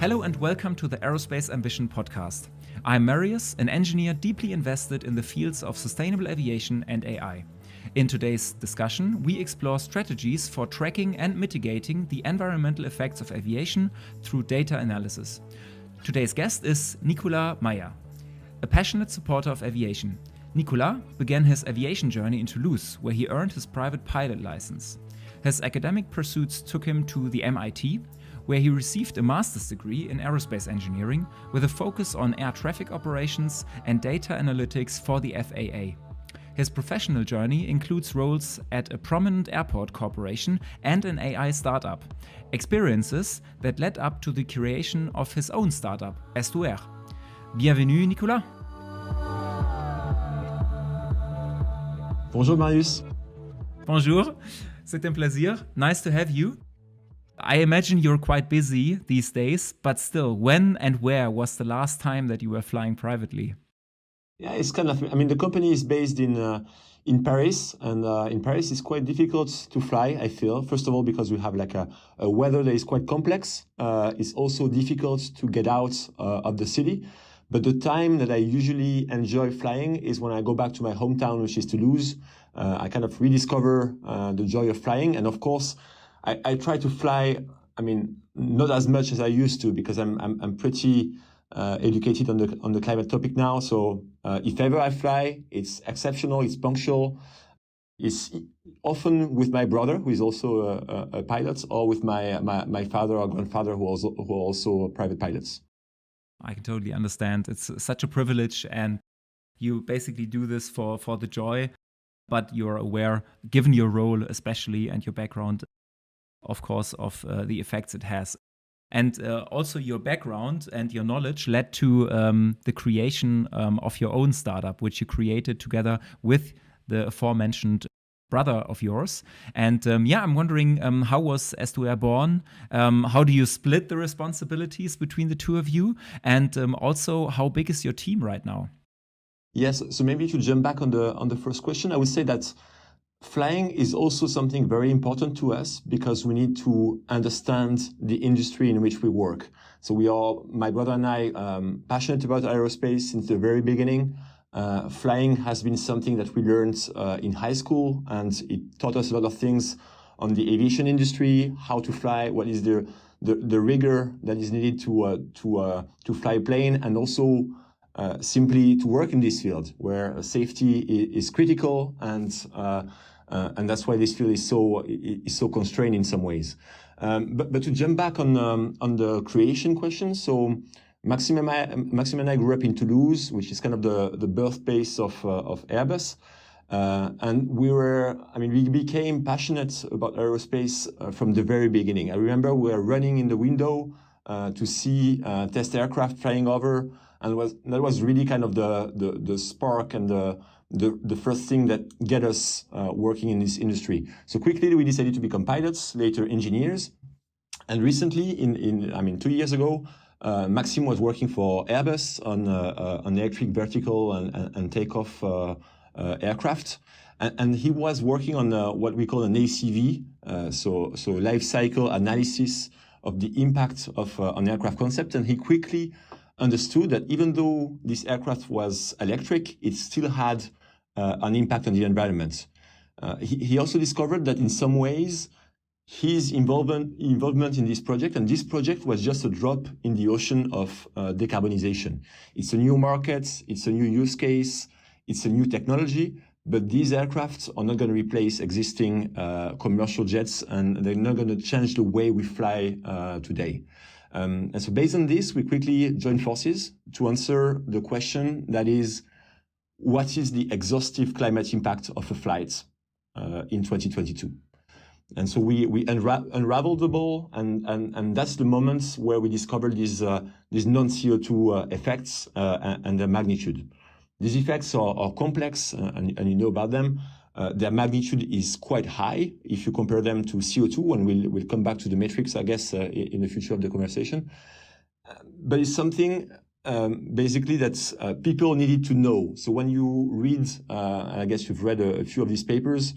Hello and welcome to the Aerospace Ambition Podcast. I'm Marius, an engineer deeply invested in the fields of sustainable aviation and AI. In today's discussion, we explore strategies for tracking and mitigating the environmental effects of aviation through data analysis. Today's guest is Nicolas Meijers, a passionate supporter of aviation. Nicolas began his aviation journey in Toulouse, where he earned his private pilot license. His academic pursuits took him to the MIT, where he received a master's degree in aerospace engineering with a focus on air traffic operations and data analytics for the FAA. His professional journey includes roles at a prominent airport corporation and an AI startup, experiences that led up to the creation of his own startup, Estuaire. Bienvenue, Nicolas. Bonjour, Marius. Bonjour, c'est un plaisir. Nice to have you. I imagine you're quite busy these days, but still, when and where was the last time that you were flying privately? Yeah, it's kind of, the company is based in Paris, and in Paris it's quite difficult to fly, I feel. First of all, because we have like a weather that is quite complex. It's also difficult to get out of the city. But the time that I usually enjoy flying is when I go back to my hometown, which is Toulouse. I kind of rediscover the joy of flying. And of course, I try to fly, not as much as I used to, because I'm pretty educated on the climate topic now. So if ever I fly, it's exceptional, it's punctual. It's often with my brother, who is also a pilot, or with my father or grandfather, who are also private pilots. I can totally understand. It's such a privilege, and you basically do this for the joy, but you're aware, given your role especially and your background, of course, of the effects it has. And also your background and your knowledge led to the creation of your own startup, which you created together with the aforementioned brother of yours. And I'm wondering, how was Estuaire born? How do you split the responsibilities between the two of you? And also, how big is your team right now? Yes, so maybe to jump back on the first question, I would say that flying is also something very important to us because we need to understand the industry in which we work. So my brother and I, passionate about aerospace since the very beginning. Flying has been something that we learned in high school, and it taught us a lot of things on the aviation industry, how to fly, what is the rigor that is needed to fly a plane, and also simply to work in this field where safety is critical, and that's why this field is so constrained in some ways. But to jump back on the creation question, so Maxime and I grew up in Toulouse, which is kind of the birthplace of Airbus. And we became passionate about aerospace from the very beginning. I remember we were running in the window to see test aircraft flying over, and that was really kind of the spark and the first thing that get us working in this industry. So quickly we decided to become pilots, later engineers, and recently, 2 years ago, Maxime was working for Airbus on electric vertical and takeoff aircraft, and he was working on what we call an ACV, so life cycle analysis of the impact of an aircraft concept, and he quickly understood that even though this aircraft was electric, it still had an impact on the environment. He also discovered that in some ways, his involvement in this project, and this project was just a drop in the ocean of decarbonization. It's a new market, it's a new use case, it's a new technology, but these aircraft are not going to replace existing commercial jets, and they're not going to change the way we fly today. And so based on this, we quickly joined forces to answer the question that is, what is the exhaustive climate impact of a flight in 2022? And so we unraveled the ball, and that's the moments where we discovered these non-CO2 effects and their magnitude. These effects are complex, and you know about them. Their magnitude is quite high if you compare them to CO2, and we'll come back to the metrics, I guess, in the future of the conversation. But it's something basically that people needed to know. So when you read, and I guess you've read a few of these papers,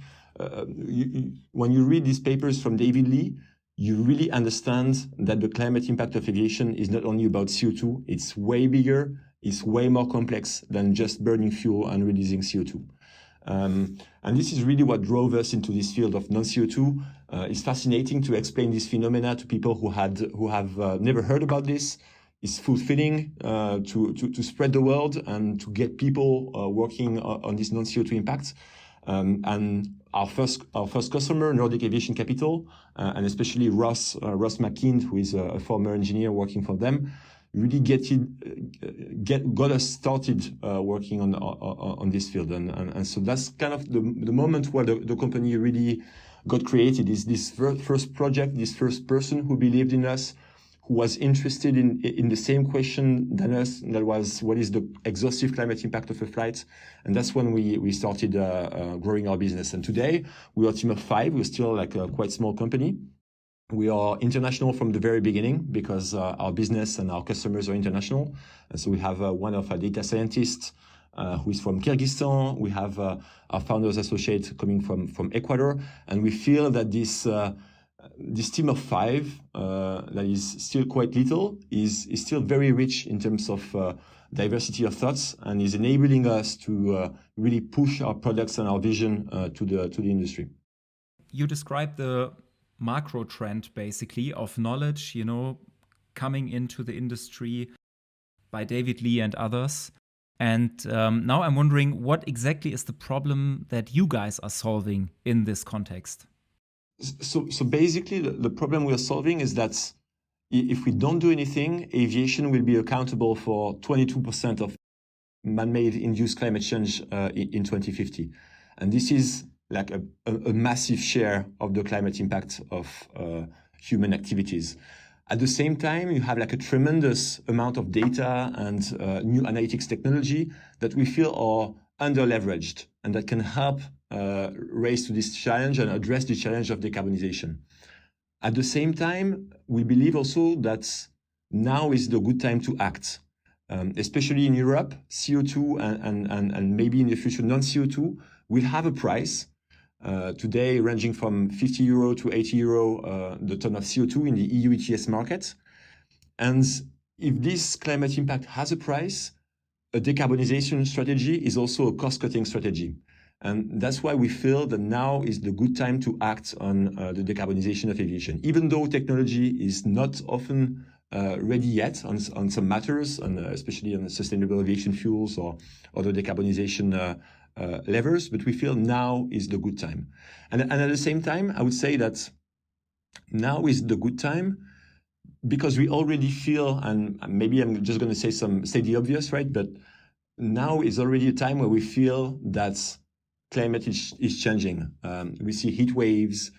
when you read these papers from David Lee, you really understand that the climate impact of aviation is not only about CO2, it's way bigger, it's way more complex than just burning fuel and releasing CO2. And this is really what drove us into this field of non-CO2. It's fascinating to explain this phenomena to people who have never heard about this. It's fulfilling to spread the word and to get people working on this non-CO2 impact. And our first customer, Nordic Aviation Capital, and especially Ross McKean, who is a former engineer working for them, really got us started working on this field. And so that's kind of the moment where the company really got created, is this first project, this first person who believed in us, who was interested in the same question than us, that was, what is the exhaustive climate impact of a flight? And that's when we started growing our business. And today, we are a team of 5. We're still like a quite small company. We are international from the very beginning because our business and our customers are international. And so we have one of our data scientists who is from Kyrgyzstan. We have our founders associate coming from Ecuador. And we feel that this team of 5 that is still quite little is still very rich in terms of diversity of thoughts, and is enabling us to really push our products and our vision to the industry. You described the macro trend basically of knowledge, coming into the industry by David Lee and others. And now I'm wondering, what exactly is the problem that you guys are solving in this context? So basically, the problem we are solving is that if we don't do anything, aviation will be accountable for 22% of man-made induced climate change in 2050. And this is like a massive share of the climate impact of human activities. At the same time, you have like a tremendous amount of data and new analytics technology that we feel are under-leveraged and that can help raise to this challenge and address the challenge of decarbonization. At the same time, we believe also that now is the good time to act. Especially in Europe, CO2 and maybe in the future non-CO2 will have a price. Today, ranging from 50 euro to 80 euro the ton of CO2 in the EU ETS market. And if this climate impact has a price, a decarbonization strategy is also a cost-cutting strategy. And that's why we feel that now is the good time to act on the decarbonization of aviation. Even though technology is not often ready yet on some matters, especially on sustainable aviation fuels or other decarbonization levers, but we feel now is the good time. And at the same time, I would say that now is the good time because we already feel, and maybe I'm just going to say the obvious, right? But now is already a time where we feel that climate is changing. We see heat waves,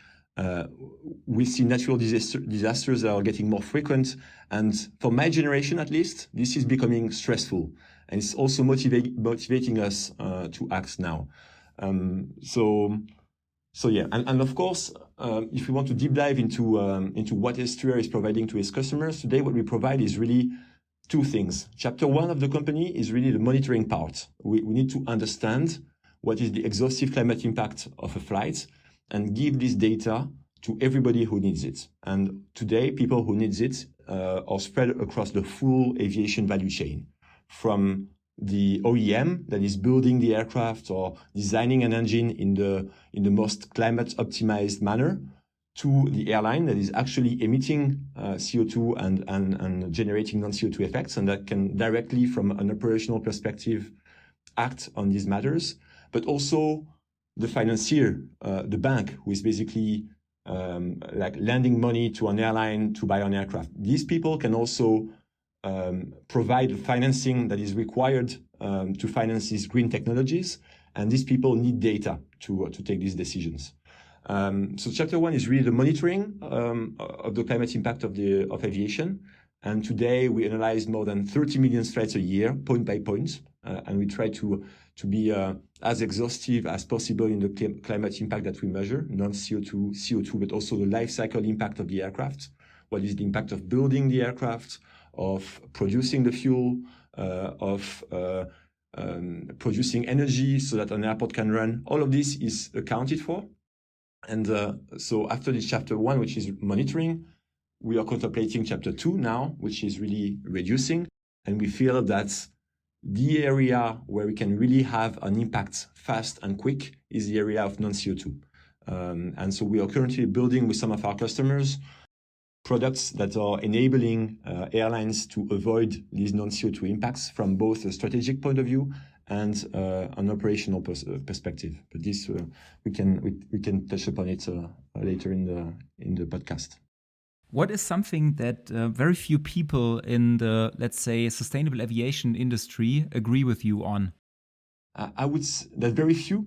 we see natural disasters that are getting more frequent. And for my generation, at least, this is becoming stressful. And it's also motivating us to act now. So yeah, and of course, if we want to deep dive into what Estuaire is providing to its customers, today what we provide is really 2 things. Chapter 1 of the company is really the monitoring part. We need to understand what is the exhaustive climate impact of a flight and give this data to everybody who needs it. And today, people who needs it are spread across the full aviation value chain, from the OEM that is building the aircraft or designing an engine in the most climate optimized manner, to the airline that is actually emitting CO2 and generating non-CO2 effects, and that can directly, from an operational perspective, act on these matters. But also the financier, the bank, who is basically like lending money to an airline to buy an aircraft. These people can also provide financing that is required to finance these green technologies, and these people need data to take these decisions. So chapter 1 is really the monitoring of the climate impact of aviation. And today we analyze more than 30 million flights a year, point by point, and we try to be as exhaustive as possible in the climate impact that we measure, non-CO2, CO2, but also the life cycle impact of the aircraft. What is the impact of building the aircraft, of producing the fuel, of producing energy so that an airport can run? All of this is accounted for. And so after this chapter 1, which is monitoring, we are contemplating chapter 2 now, which is really reducing. And we feel that the area where we can really have an impact fast and quick is the area of non-CO2. And so we are currently building with some of our customers products that are enabling airlines to avoid these non-CO2 impacts from both a strategic point of view and an operational perspective. But this we can touch upon it later in the podcast. What is something that very few people in the, let's say, sustainable aviation industry agree with you on? I would that very few.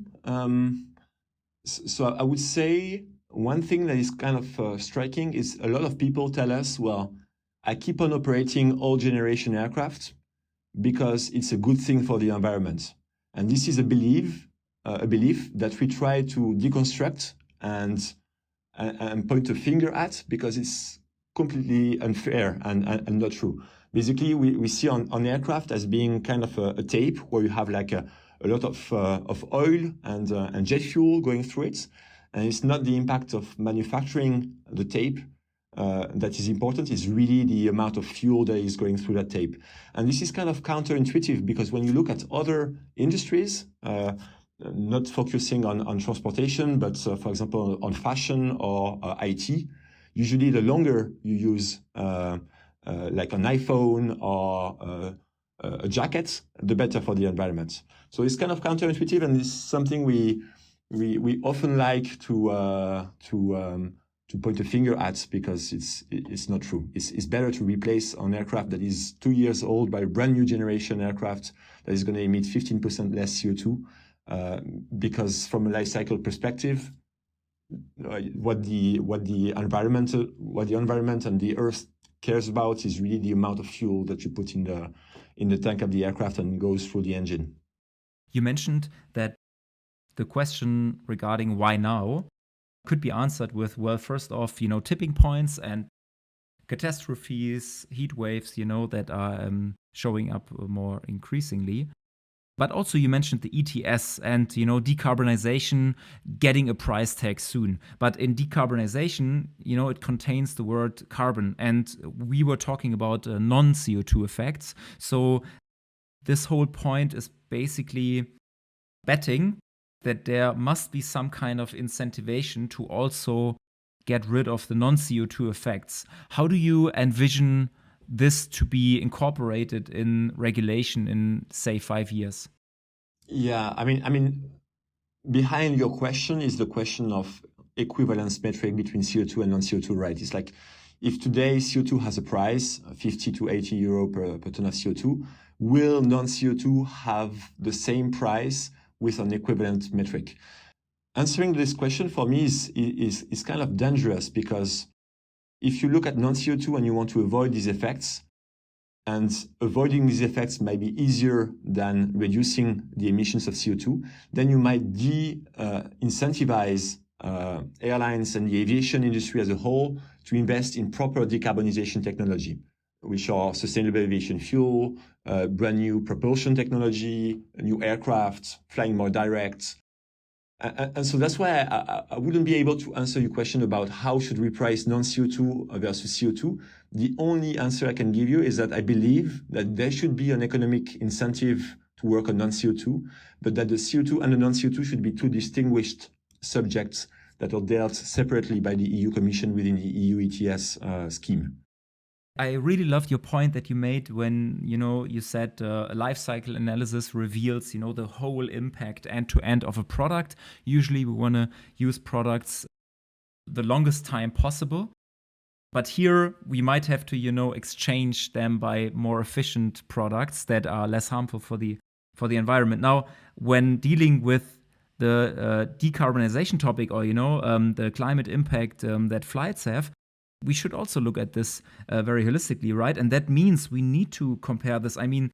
So I would say one thing that is kind of striking is a lot of people tell us, well, I keep on operating old generation aircraft because it's a good thing for the environment. And this is a belief that we try to deconstruct and point a finger at, because it's completely unfair and not true. Basically, we see on aircraft as being kind of a tape where you have like a lot of oil and jet fuel going through it. And it's not the impact of manufacturing the tape that is important. It's really the amount of fuel that is going through that tape. And this is kind of counterintuitive, because when you look at other industries, not focusing on transportation, but for example, on fashion or IT, usually the longer you use like an iPhone or a jacket, the better for the environment. So it's kind of counterintuitive, and it's something we often like to point a finger at, because it's not true. It's better to replace an aircraft that is 2 years old by a brand new generation aircraft that is going to emit 15% less CO2, because from a life cycle perspective, what the environment and the Earth cares about is really the amount of fuel that you put in the tank of the aircraft and goes through the engine. You mentioned that the question regarding why now could be answered with, well, first off, tipping points and catastrophes, heat waves, that are showing up more increasingly. But also you mentioned the ETS and, decarbonization getting a price tag soon. But in decarbonization, it contains the word carbon. And we were talking about non-CO2 effects. So this whole point is basically betting that there must be some kind of incentivization to also get rid of the non-CO2 effects. How do you envision this to be incorporated in regulation in, say, 5 years? Yeah, I mean, behind your question is the question of equivalence metric between CO2 and non-CO2, right? It's like, if today CO2 has a price, 50 to 80 euro per ton of CO2, will non-CO2 have the same price with an equivalent metric? Answering this question for me is kind of dangerous, because if you look at non-CO2 and you want to avoid these effects, and avoiding these effects might be easier than reducing the emissions of CO2, then you might incentivize airlines and the aviation industry as a whole to invest in proper decarbonization technology, which are sustainable aviation fuel, brand new propulsion technology, new aircraft, flying more direct. And so that's why I wouldn't be able to answer your question about how should we price non-CO2 versus CO2. The only answer I can give you is that I believe that there should be an economic incentive to work on non-CO2, but that the CO2 and the non-CO2 should be two distinguished subjects that are dealt separately by the EU Commission within the EU ETS scheme. I really loved your point that you made when, you said a life cycle analysis reveals, the whole impact end to end of a product. Usually we want to use products the longest time possible. But here we might have to, exchange them by more efficient products that are less harmful for the environment. Now, when dealing with the decarbonization topic or, the climate impact that flights have, we should also look at this very holistically, right? And that means we need to compare this. I mean,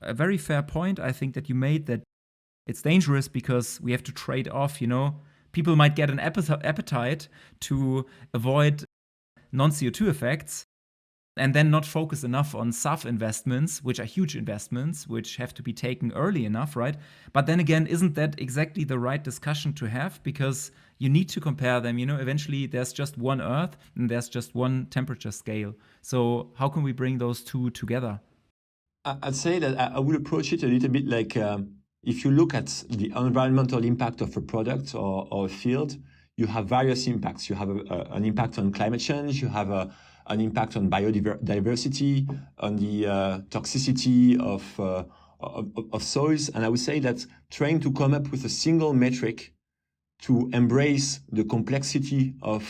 a very fair point, I think, that you made, that it's dangerous because we have to trade off, People might get an appetite to avoid non-CO2 effects. and then not focus enough on SAF investments, which are huge investments, which have to be taken early enough, right? But then again, isn't that exactly the right discussion to have? Because you need to compare them. Eventually there's just one Earth and there's just one temperature scale. So how can we bring those two together? I'd say that I would approach it a little bit like if you look at the environmental impact of a product or a field, you have various impacts. You have an impact on climate change. You have an impact on biodiversity, on the toxicity of soils. And I would say that trying to come up with a single metric to embrace the complexity of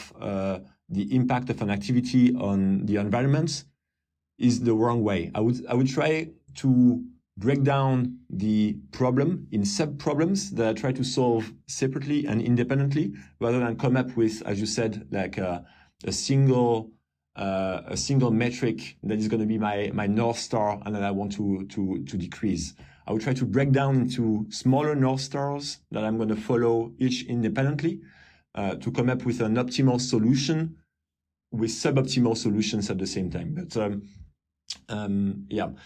the impact of an activity on the environment is the wrong way. I would try to break down the problem in sub-problems that I try to solve separately and independently, rather than come up with, as you said, like a single metric that is going to be my North Star and that I want to decrease. I would try to break down into smaller North Stars that I'm going to follow each independently to come up with an optimal solution with suboptimal solutions at the same time. But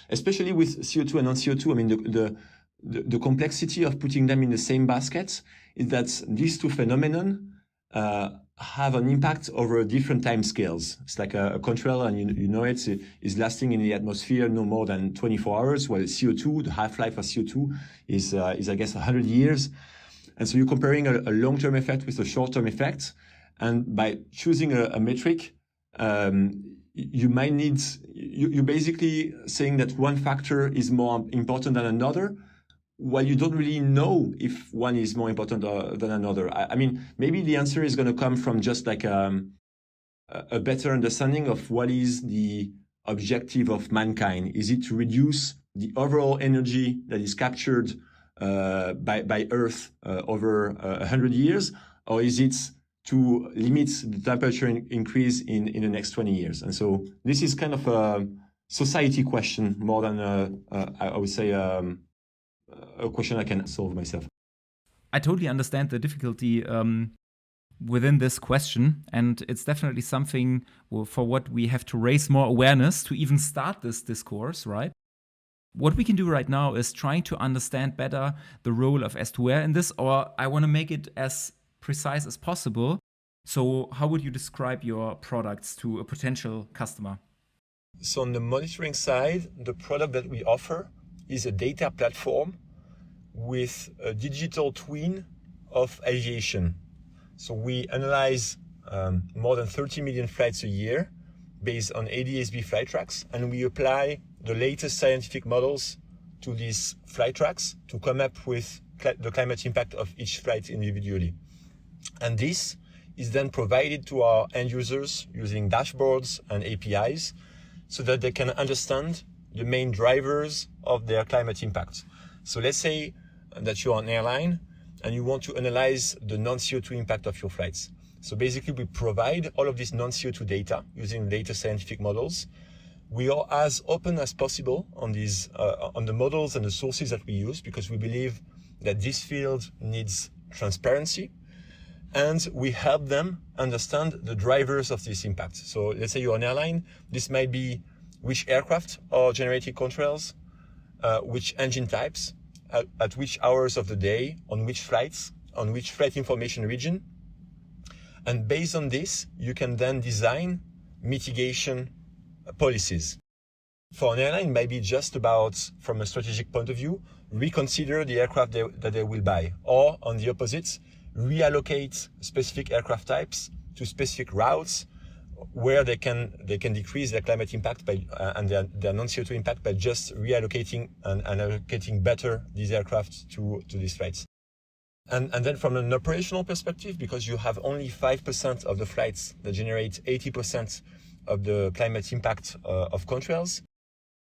especially with CO2 and non-CO2, I mean, the complexity of putting them in the same basket is that these two phenomena have an impact over different time scales. It's like a contrail, and you know it is lasting in the atmosphere no more than 24 hours, while CO2, the half-life of CO2 is I guess 100 years. And so you're comparing a long-term effect with a short-term effect. And by choosing a metric, you might need, you're basically saying that one factor is more important than another, while you don't really know if one is more important than another. I mean, maybe the answer is going to come from just like a better understanding of what is the objective of mankind. Is it to reduce the overall energy that is captured by Earth over 100 years, or is it to limit the temperature increase in the next 20 years? And so this is kind of a society question more than I would say a question I can solve myself. I totally understand the difficulty within this question, and it's definitely something for what we have to raise more awareness to even start this discourse, right? What we can do right now is trying to understand better the role of Estuaire in this, or I want to make it as precise as possible. So how would you describe your products to a potential customer? So on the monitoring side, the product that we offer is a data platform with a digital twin of aviation. So we analyze more than 30 million flights a year based on ADS-B flight tracks, and we apply the latest scientific models to these flight tracks to come up with the climate impact of each flight individually. And this is then provided to our end users using dashboards and APIs so that they can understand the main drivers of their climate impact. So let's say that you're an airline and you want to analyze the non-CO2 impact of your flights. So basically we provide all of this non-CO2 data using data scientific models. We are as open as possible on these, on the models and the sources that we use, because we believe that this field needs transparency, and we help them understand the drivers of this impact. So let's say you're an airline, this might be which aircraft are generating contrails, which engine types, at which hours of the day, on which flights, on which flight information region. And based on this, you can then design mitigation policies. For an airline, it might be just about, from a strategic point of view, reconsider the aircraft that they will buy, or on the opposite, reallocate specific aircraft types to specific routes where they can decrease their climate impact by and their non-CO2 impact by just reallocating and allocating better these aircraft to these flights. And then from an operational perspective, because you have only 5% of the flights that generate 80% of the climate impact of contrails,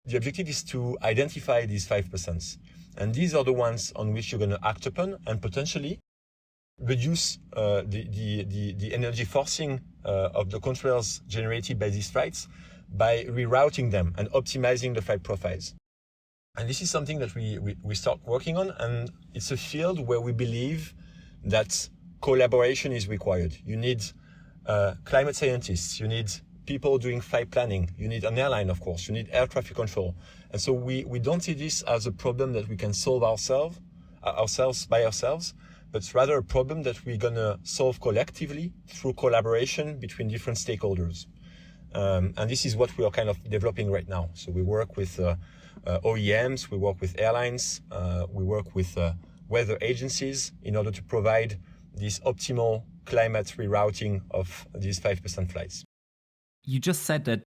the objective is to identify these 5%. And these are the ones on which you're going to act upon and potentially reduce the energy forcing of the contrails generated by these flights by rerouting them and optimizing the flight profiles. And this is something that we start working on, and it's a field where we believe that collaboration is required. You need climate scientists, you need people doing flight planning. You need an airline, of course. You need air traffic control. And so we don't see this as a problem that we can solve ourselves by ourselves, but it's rather a problem that we're going to solve collectively through collaboration between different stakeholders. And this is what we are kind of developing right now. So we work with OEMs, we work with airlines, we work with weather agencies in order to provide this optimal climate rerouting of these 5% flights. You just said that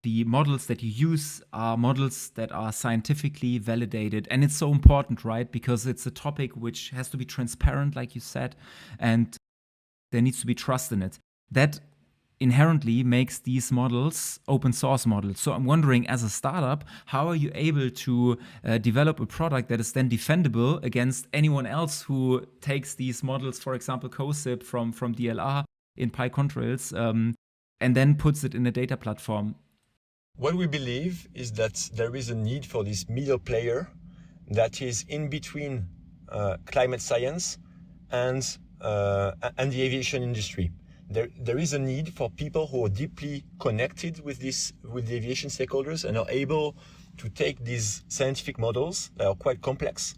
the models that you use are models that are scientifically validated. And it's so important, right? Because it's a topic which has to be transparent, like you said, and there needs to be trust in it. That inherently makes these models open source models. So I'm wondering, as a startup, how are you able to develop a product that is then defendable against anyone else who takes these models, for example, COSIP from DLR in PyContrails, and then puts it in a data platform? What we believe is that there is a need for this middle player that is in between climate science and the aviation industry. There is a need for people who are deeply connected with the aviation stakeholders and are able to take these scientific models that are quite complex,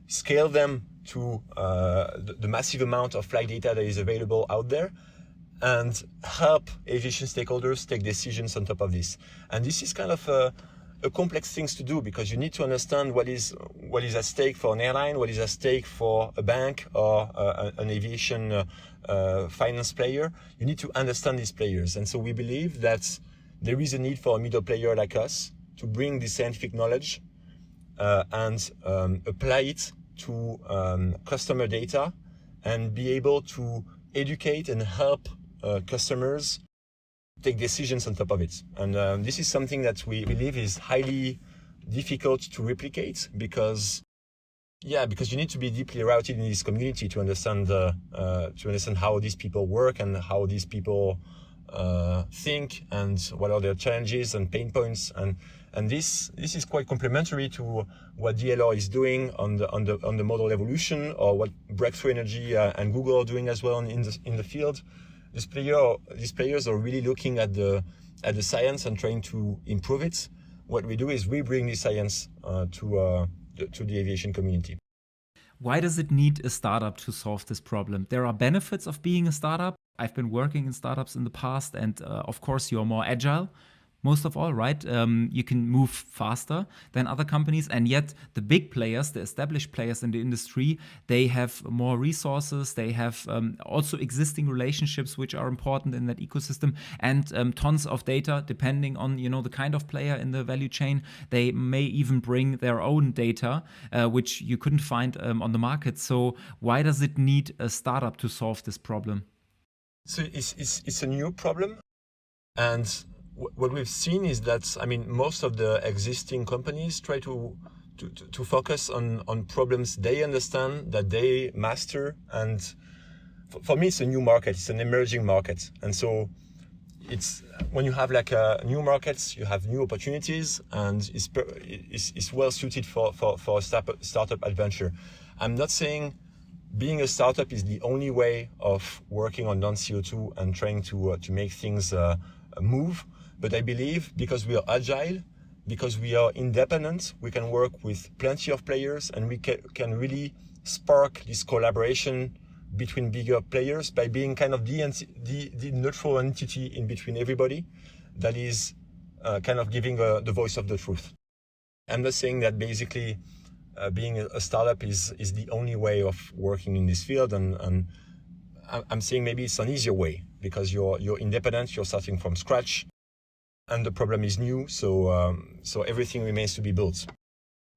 scale them to the massive amount of flight data that is available out there, and help aviation stakeholders take decisions on top of this. And this is kind of a complex thing to do, because you need to understand what is at stake for an airline, what is at stake for a bank or an aviation finance player. You need to understand these players. And so we believe that there is a need for a middle player like us to bring this scientific knowledge and apply it to customer data and be able to educate and help customers take decisions on top of it. And this is something that we believe is highly difficult to replicate because you need to be deeply rooted in this community to understand how these people work and how these people think and what are their challenges and pain points. And this is quite complementary to what DLR is doing on the model evolution, or what Breakthrough Energy and Google are doing as well in the field. These players are really looking at the science and trying to improve it. What we do is we bring the science to the aviation community. Why does it need a startup to solve this problem? There are benefits of being a startup. I've been working in startups in the past, and of course you're more agile. Most of all, right? You can move faster than other companies, and yet the big players, the established players in the industry, they have more resources. They have also existing relationships which are important in that ecosystem, and tons of data. Depending on the kind of player in the value chain, they may even bring their own data, which you couldn't find on the market. So why does it need a startup to solve this problem? So it's a new problem, and what we've seen is that, most of the existing companies try to focus on problems they understand, that they master. And for me, it's a new market. It's an emerging market. And so it's when you have new markets, you have new opportunities, and it's well suited for a startup adventure. I'm not saying being a startup is the only way of working on non-CO2 and trying to make things move. But I believe because we are agile, because we are independent, we can work with plenty of players, and we can really spark this collaboration between bigger players by being kind of the neutral entity in between everybody that is kind of giving the voice of the truth. I'm not saying that basically being a startup is the only way of working in this field, and I'm saying maybe it's an easier way because you're independent, you're starting from scratch. And the problem is new, so everything remains to be built.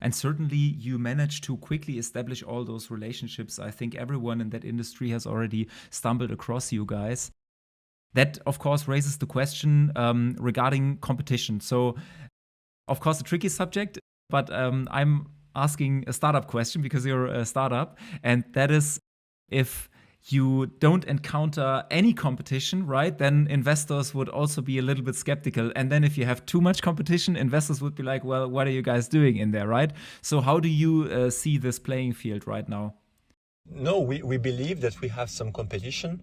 And certainly you managed to quickly establish all those relationships. I think everyone in that industry has already stumbled across you guys. That, of course, raises the question regarding competition. So, of course, a tricky subject, but I'm asking a startup question because you're a startup. And that is, if you don't encounter any competition, right, then investors would also be a little bit skeptical. And then if you have too much competition, investors would be like, well, what are you guys doing in there, right? So how do you see this playing field right now? No, we believe that we have some competition,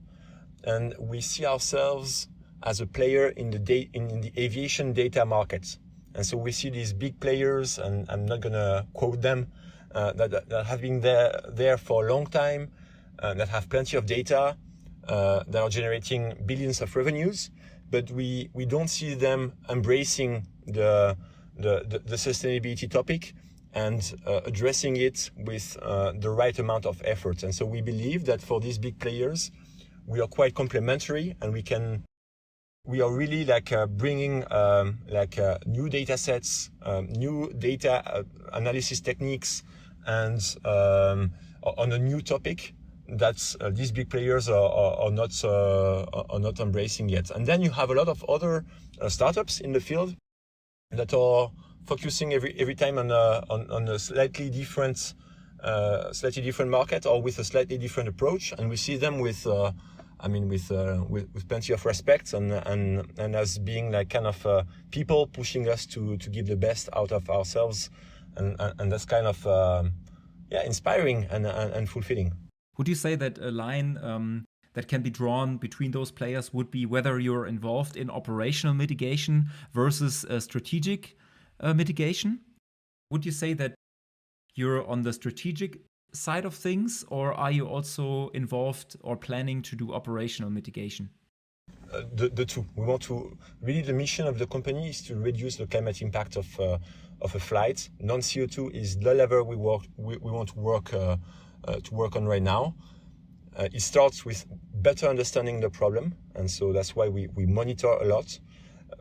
and we see ourselves as a player in the aviation data market. And so we see these big players, and I'm not going to quote them, that have been there for a long time, that have plenty of data, that are generating billions of revenues, but we don't see them embracing the sustainability topic and addressing it with the right amount of effort. And so we believe that for these big players, we are quite complementary, and we are really bringing new data sets, new data analysis techniques, and on a new topic that these big players are not embracing yet. And then you have a lot of other startups in the field that are focusing every time on a slightly different market, or with a slightly different approach, and we see them with plenty of respect and as being kind of people pushing us to give the best out of ourselves, and that's kind of inspiring and fulfilling. Would you say that a line that can be drawn between those players would be whether you're involved in operational mitigation versus strategic mitigation? Would you say that you're on the strategic side of things, or are you also involved or planning to do operational mitigation? The two. We want to really, the mission of the company is to reduce the climate impact of a flight. Non-CO2 is the level we want to work on right now. It starts with better understanding the problem, and so that's why we monitor a lot.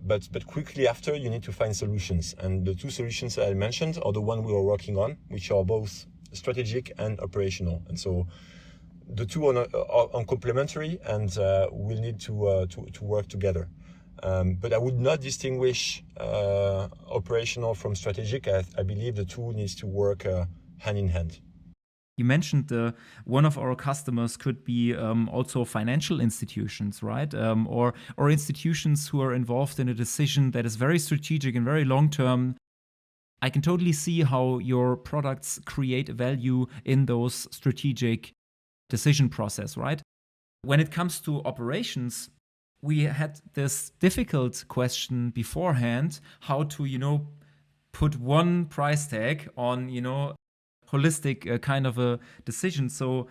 But quickly after, you need to find solutions, and the two solutions that I mentioned are the one we are working on, which are both strategic and operational. And so the two are complementary, and we'll need to work together. But I would not distinguish operational from strategic. I believe the two needs to work hand in hand. You mentioned one of our customers could be also financial institutions, right? Or institutions who are involved in a decision that is very strategic and very long-term. I can totally see how your products create value in those strategic decision process, right? When it comes to operations, we had this difficult question beforehand, how to, put one price tag on, holistic kind of a decision. So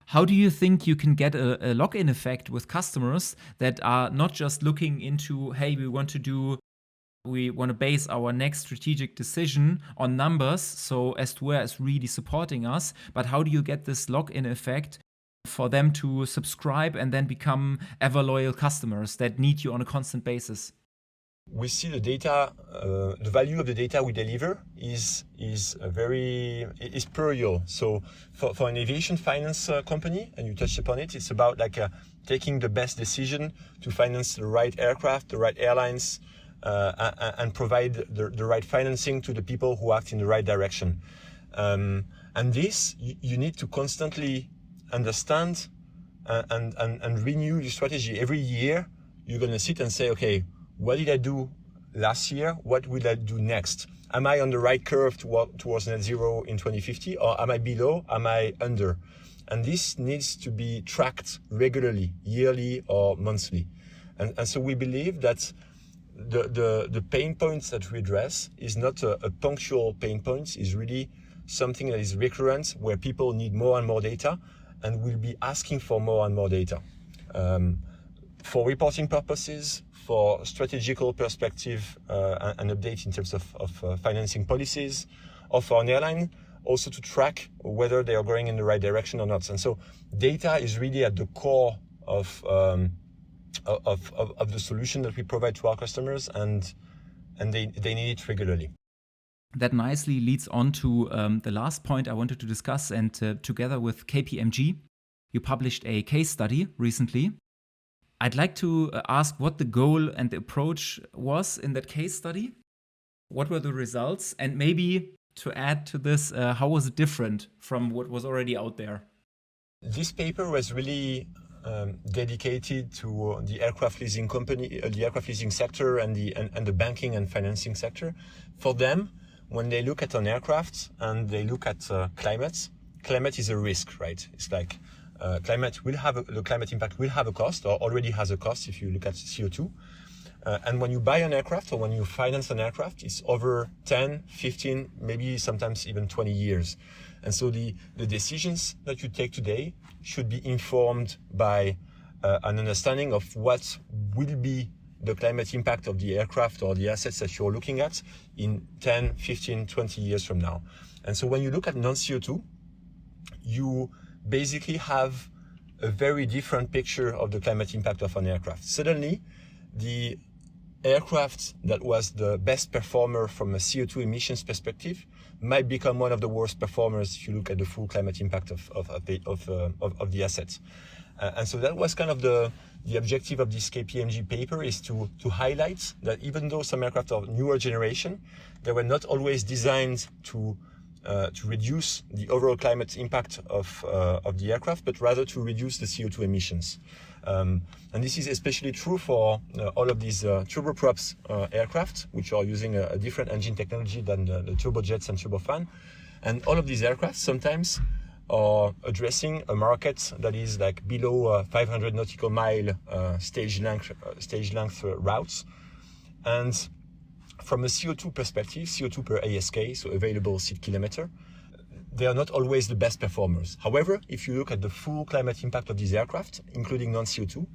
how do you think you can get a lock-in effect with customers that are not just looking into, hey, we want to base our next strategic decision on numbers, so Estuaire is really supporting us, but how do you get this lock-in effect for them to subscribe and then become ever loyal customers that need you on a constant basis? We see the data, the value of the data we deliver is per year. So for an aviation finance company, and you touched upon it, it's about taking the best decision to finance the right aircraft, the right airlines, and provide the right financing to the people who act in the right direction. And this, you need to constantly understand and renew your strategy. Every year, you're going to sit and say, okay, what did I do last year? What will I do next? Am I on the right curve towards net zero in 2050? Or am I below? Am I under? And this needs to be tracked regularly, yearly or monthly. And so we believe that the pain points that we address is not a punctual pain points, is really something that is recurrent, where people need more and more data and will be asking for more and more data. For reporting purposes, for strategical perspective, and update in terms of financing policies, or for an airline, also to track whether they are going in the right direction or not. And so data is really at the core of the solution that we provide to our customers, and they need it regularly. That nicely leads on to the last point I wanted to discuss, and together with KPMG, you published a case study recently. I'd like to ask what the goal and the approach was in that case study. What were the results? And maybe to add to this, how was it different from what was already out there? This paper was really dedicated to the aircraft leasing company, the aircraft leasing sector, and the banking and financing sector. For them, when they look at an aircraft and they look at climate is a risk, right? It's like the climate impact will have a cost, or already has a cost if you look at CO2. And when you buy an aircraft or when you finance an aircraft, it's over 10, 15, maybe sometimes even 20 years. And so the decisions that you take today should be informed by an understanding of what will be the climate impact of the aircraft or the assets that you're looking at in 10, 15, 20 years from now. And so when you look at non-CO2, you basically have a very different picture of the climate impact of an aircraft. Suddenly, the aircraft that was the best performer from a CO2 emissions perspective might become one of the worst performers if you look at the full climate impact of the assets. And so that was kind of the objective of this KPMG paper, is to highlight that even though some aircraft are newer generation, they were not always designed to reduce the overall climate impact of the aircraft, but rather to reduce the CO2 emissions. And this is especially true for all of these turboprops aircraft, which are using a different engine technology than the turbojets and turbofan. And all of these aircraft sometimes are addressing a market that is like below 500 nautical mile stage length routes. And from a CO2 perspective, CO2 per ASK, so available seat kilometer, they are not always the best performers. However, if you look at the full climate impact of these aircraft, including non-CO2,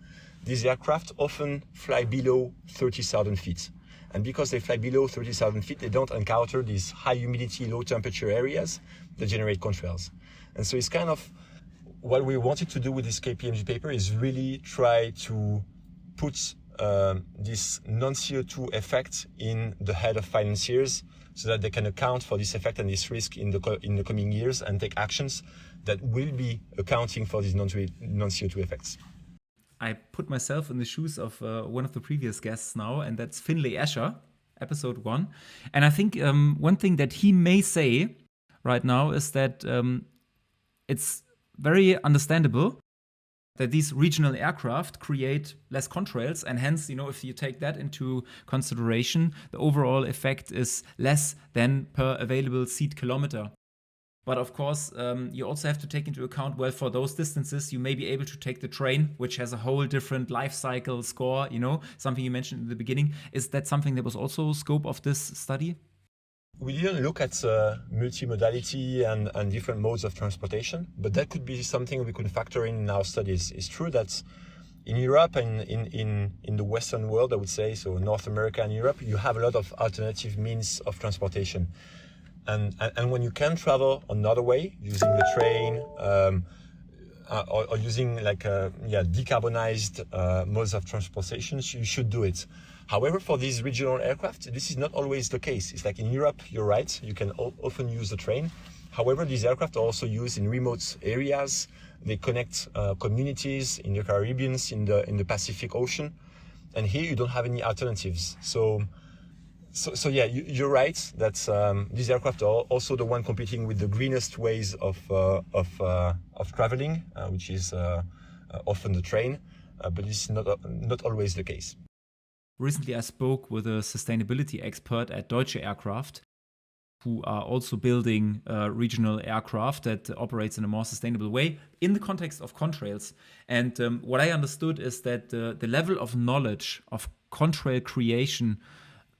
these aircraft often fly below 30,000 feet. And because they fly below 30,000 feet, they don't encounter these high humidity, low temperature areas that generate contrails. And so it's kind of what we wanted to do with this KPMG paper, is really try to put this non-CO2 effect in the head of financiers, so that they can account for this effect and this risk in the coming years and take actions that will be accounting for these non-CO2 effects. I put myself in the shoes of one of the previous guests now, and that's Finlay Escher, episode 1. And I think one thing that he may say right now is that it's very understandable that these regional aircraft create less contrails, and hence, if you take that into consideration, the overall effect is less than per available seat kilometer. But of course, you also have to take into account, well, for those distances, you may be able to take the train, which has a whole different life cycle score, something you mentioned in the beginning. Is that something that was also scope of this study? We didn't look at multimodality and different modes of transportation, but that could be something we could factor in our studies. It's true that in Europe and in the Western world, I would say, so North America and Europe, you have a lot of alternative means of transportation. And when you can travel another way, using the train or using decarbonized modes of transportation, you should do it. However, for these regional aircraft, this is not always the case. It's like in Europe, you're right, you can often use the train. However, these aircraft are also used in remote areas. They connect communities in the Caribbean, in the Pacific Ocean. And here you don't have any alternatives. So yeah, you're right that these aircraft are also the one competing with the greenest ways of traveling, which is often the train, but this is not always the case. Recently, I spoke with a sustainability expert at Deutsche Aircraft, who are also building regional aircraft that operates in a more sustainable way in the context of contrails. And what I understood is that the level of knowledge of contrail creation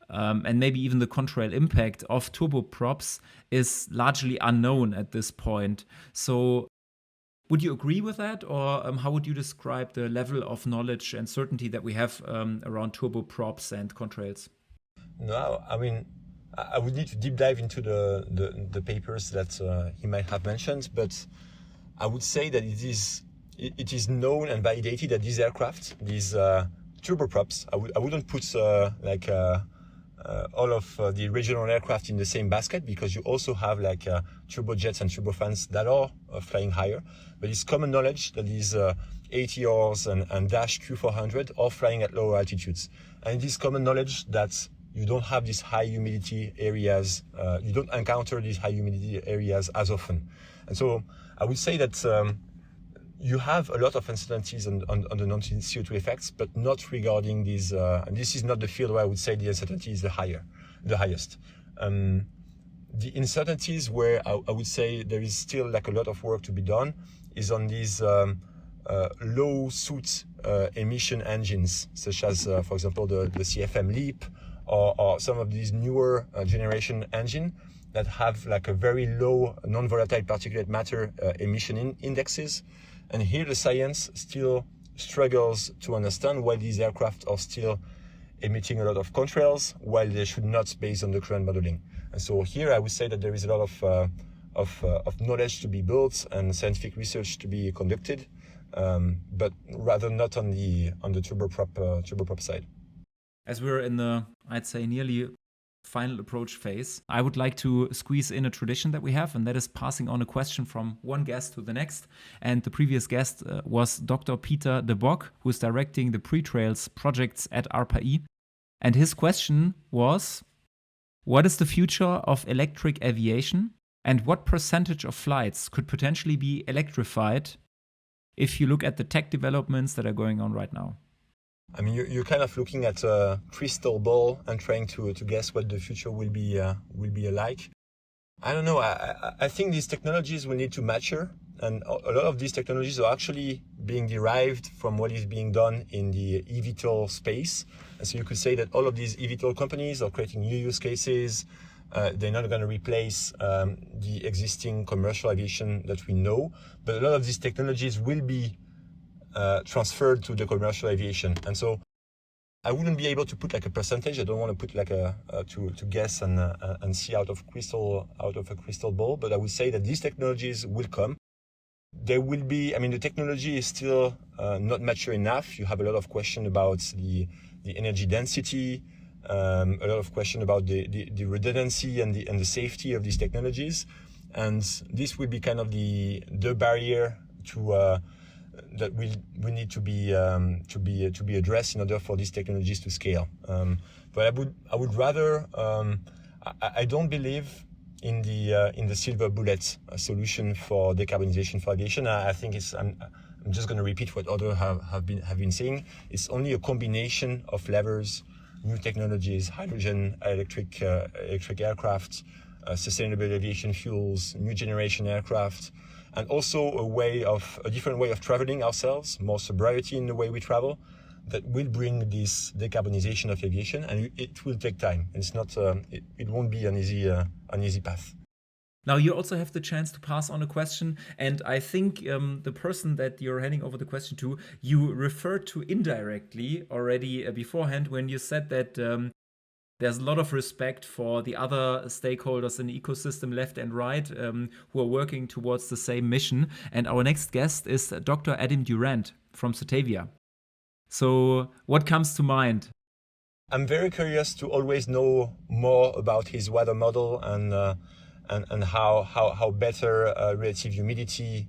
and maybe even the contrail impact of turboprops is largely unknown at this point. So would you agree with that, or how would you describe the level of knowledge and certainty that we have around turboprops and contrails? No, I mean, I would need to deep dive into the papers that he might have mentioned, but I would say that it is known and validated that these aircraft, these turboprops, I wouldn't put all of the regional aircraft in the same basket, because you also have turbojets and turbofans that are flying higher. But it's common knowledge that these ATRs and Dash Q400 are flying at lower altitudes. And it is common knowledge that you don't have these high humidity areas, you don't encounter these high humidity areas as often. And so I would say that you have a lot of uncertainties on the non-CO2 effects, but not regarding these, and this is not the field where I would say the uncertainty is the highest. The uncertainties where I would say there is still a lot of work to be done is on these low soot emission engines, such as, for example, the CFM LEAP or some of these newer generation engine that have like a very low non-volatile particulate matter emission indexes. And here the science still struggles to understand why these aircraft are still emitting a lot of contrails while they should not, based on the current modeling. And so here I would say that there is a lot of knowledge to be built and scientific research to be conducted, but rather not on the turboprop side. As we're in the, I'd say, nearly final approach phase, I would like to squeeze in a tradition that we have, and that is passing on a question from one guest to the next. And the previous guest was Dr. Peter de Bock, who is directing the pre-trails projects at ARPA-E. And his question was, what is the future of electric aviation, and what percentage of flights could potentially be electrified if you look at the tech developments that are going on right now? I mean, you're kind of looking at a crystal ball and trying to guess what the future will be like. I don't know. I think these technologies will need to mature, and a lot of these technologies are actually being derived from what is being done in the eVTOL space. And so you could say that all of these eVTOL companies are creating new use cases. They're not going to replace the existing commercial aviation that we know, but a lot of these technologies will be transferred to the commercial aviation. And so I wouldn't be able to put like a percentage. I don't want to put like to guess and see out of a crystal ball, but I would say that these technologies will come. There will be, I mean, the technology is still not mature enough. You have a lot of questions about the energy density, a lot of questions about the redundancy and the safety of these technologies. And this will be kind of the barrier to that we need to be addressed in order for these technologies to scale. But I would rather I don't believe in the silver bullet solution for decarbonization for aviation. I think I'm just going to repeat what others have been saying. It's only a combination of levers, new technologies, hydrogen, electric aircraft, sustainable aviation fuels, new generation aircraft, and also a different way of traveling ourselves, more sobriety in the way we travel, that will bring this decarbonization of aviation, and it will take time. It's not, it won't be an easy path. Now, you also have the chance to pass on a question, and I think the person that you're handing over the question to, you referred to indirectly already beforehand when you said that there's a lot of respect for the other stakeholders in the ecosystem, left and right, who are working towards the same mission. And our next guest is Dr. Adam Durant from Cetavia. So what comes to mind? I'm very curious to always know more about his weather model and how better relative humidity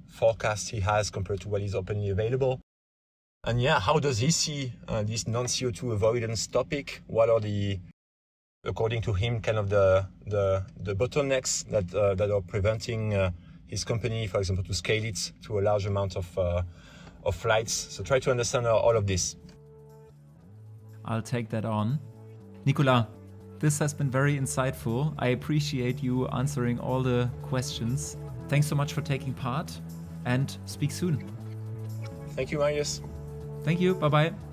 forecast he has compared to what is openly available. And yeah, how does he see this non-CO2 avoidance topic? What are according to him, kind of the bottlenecks that are preventing his company, for example, to scale it to a large amount of flights? So try to understand all of this. I'll take that on. Nicolas, this has been very insightful. I appreciate you answering all the questions. Thanks so much for taking part, and speak soon. Thank you, Marius. Thank you. Bye-bye.